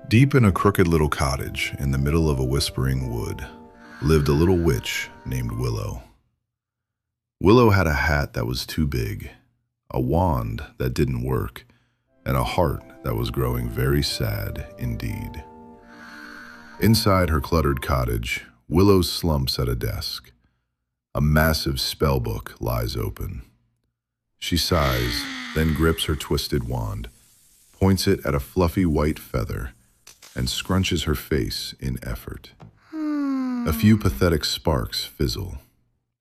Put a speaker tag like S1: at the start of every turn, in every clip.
S1: Deep in a crooked little cottage in the middle of a whispering wood lived a little witch named Willow. Willow had a hat that was too big, a wand that didn't work, and a heart that was growing very sad indeed. Inside her cluttered cottage, Willow slumps at a desk. A massive spellbook lies open. She sighs, then grips her twisted wand, points it at a fluffy white feather, and scrunches her face in effort. A few pathetic sparks fizzle.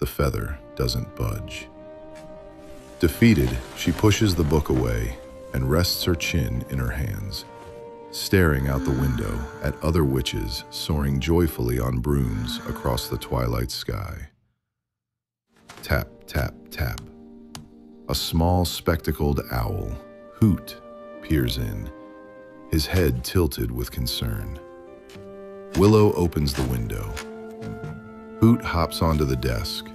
S1: The feather doesn't budge. Defeated, she pushes the book away and rests her chin in her hands, staring out the window at other witches soaring joyfully on brooms across the twilight sky. Tap, tap, tap. A small spectacled owl, Hoot, peers in, his head tilted with concern. Willow opens the window. Hoot hops onto the desk,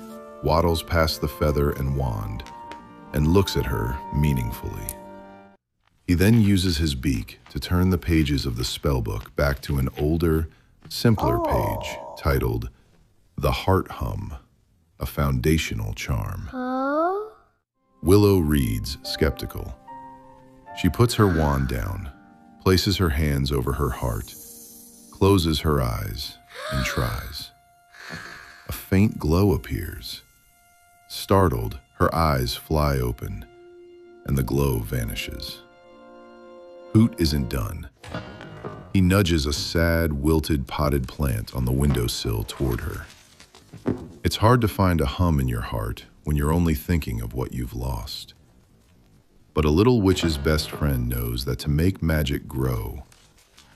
S1: waddles past the feather and wand, and looks at her meaningfully. He then uses his beak to turn the pages of the spellbook back to an older, simpler page titled The Heart Hum, a Foundational Charm. Willow reads, skeptical. She puts her wand down, places her hands over her heart, closes her eyes, and tries. A faint glow appears. Startled, her eyes fly open, and the glow vanishes. Hoot isn't done. He nudges a sad, wilted potted plant on the windowsill toward her. It's hard to find a hum in your heart when you're only thinking of what you've lost. But a little witch's best friend knows that to make magic grow,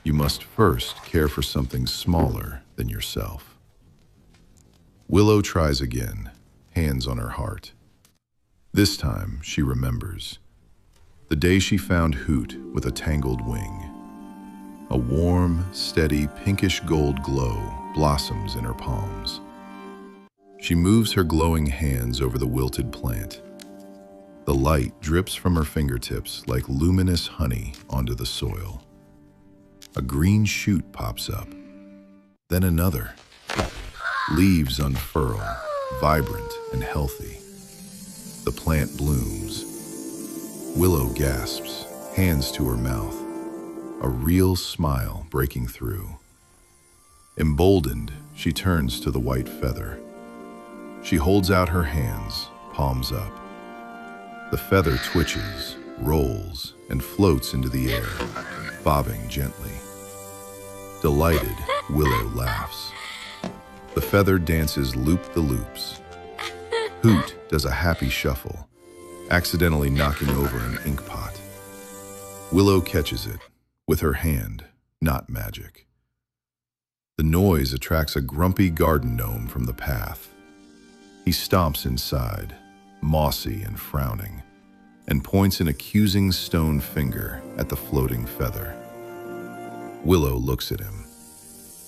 S1: you must first care for something smaller than yourself. Willow tries again, hands on her heart. This time, she remembers. The day she found Hoot with a tangled wing. A warm, steady, pinkish gold glow blossoms in her palms. She moves her glowing hands over the wilted plant. The light drips from her fingertips like luminous honey onto the soil. A green shoot pops up, then another. Leaves unfurl, vibrant and healthy. The plant blooms. Willow gasps, hands to her mouth, a real smile breaking through. Emboldened, she turns to the white feather. She holds out her hands, palms up. The feather twitches, rolls, and floats into the air, bobbing gently. Delighted, Willow laughs. The feather dances loop-the-loops. Hoot does a happy shuffle, accidentally knocking over an ink pot. Willow catches it, with her hand, not magic. The noise attracts a grumpy garden gnome from the path. He stomps inside, mossy and frowning, and points an accusing stone finger at the floating feather. Willow looks at him.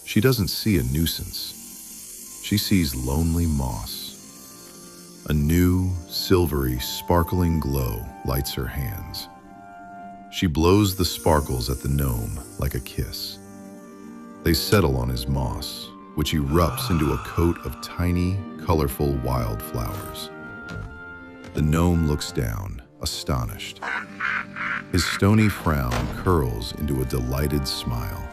S1: She doesn't see a nuisance. She sees lonely moss. A new, silvery, sparkling glow lights her hands. She blows the sparkles at the gnome like a kiss. They settle on his moss, which erupts into a coat of tiny, colorful wildflowers. The gnome looks down, astonished. His stony frown curls into a delighted smile.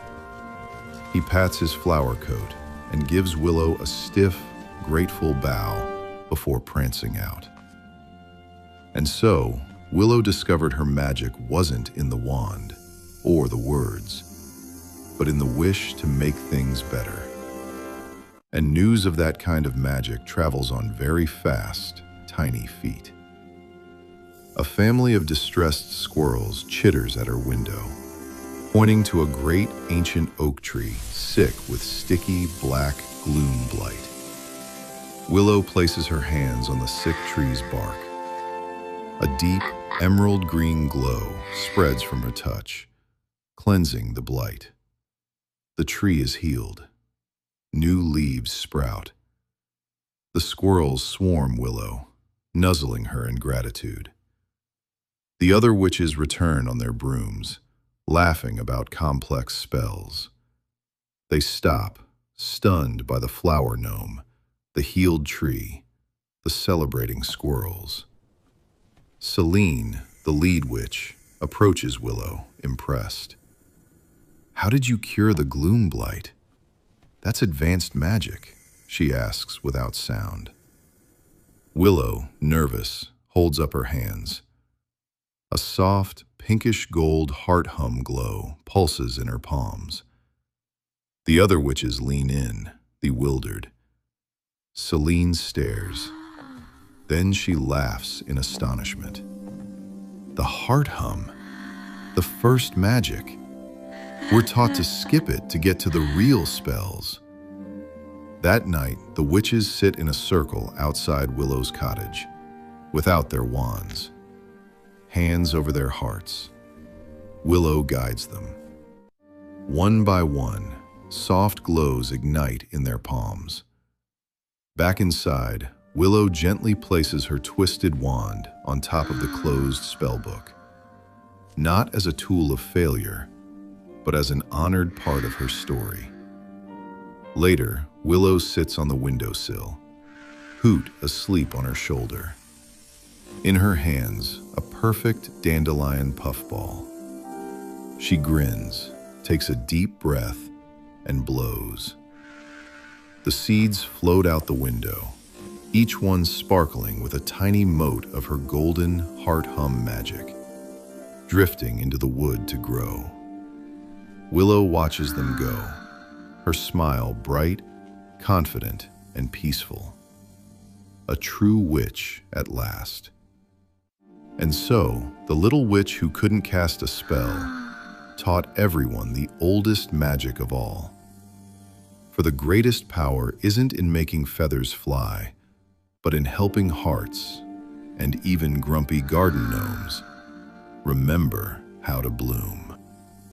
S1: He pats his flower coat and gives Willow a stiff, grateful bow before prancing out. And so, Willow discovered her magic wasn't in the wand or the words, but in the wish to make things better. And news of that kind of magic travels on very fast, tiny feet. A family of distressed squirrels chitters at her window, pointing to a great ancient oak tree sick with sticky, black gloom blight. Willow places her hands on the sick tree's bark. A deep, emerald green glow spreads from her touch, cleansing the blight. The tree is healed. New leaves sprout. The squirrels swarm Willow, nuzzling her in gratitude. The other witches return on their brooms, laughing about complex spells. They stop, stunned by the flower gnome, the healed tree, the celebrating squirrels. Celine, the lead witch, approaches Willow, impressed. "How did you cure the gloom blight?" "That's advanced magic," she asks without sound. Willow, nervous, holds up her hands. A soft, pinkish gold heart hum glow pulses in her palms. The other witches lean in, bewildered. Celine stares. Then she laughs in astonishment. The heart hum, the first magic. We're taught to skip it to get to the real spells. That night, the witches sit in a circle outside Willow's cottage, without their wands, hands over their hearts. Willow guides them. One by one, soft glows ignite in their palms. Back inside, Willow gently places her twisted wand on top of the closed spellbook, not as a tool of failure, but as an honored part of her story. Later, Willow sits on the windowsill, Hoot asleep on her shoulder. In her hands, a perfect dandelion puffball. She grins, takes a deep breath, and blows. The seeds float out the window, each one sparkling with a tiny mote of her golden heart hum magic, drifting into the wood to grow. Willow watches them go, her smile bright, confident, and peaceful. A true witch at last. And so, the little witch who couldn't cast a spell taught everyone the oldest magic of all. For the greatest power isn't in making feathers fly, but in helping hearts, and even grumpy garden gnomes, remember how to bloom.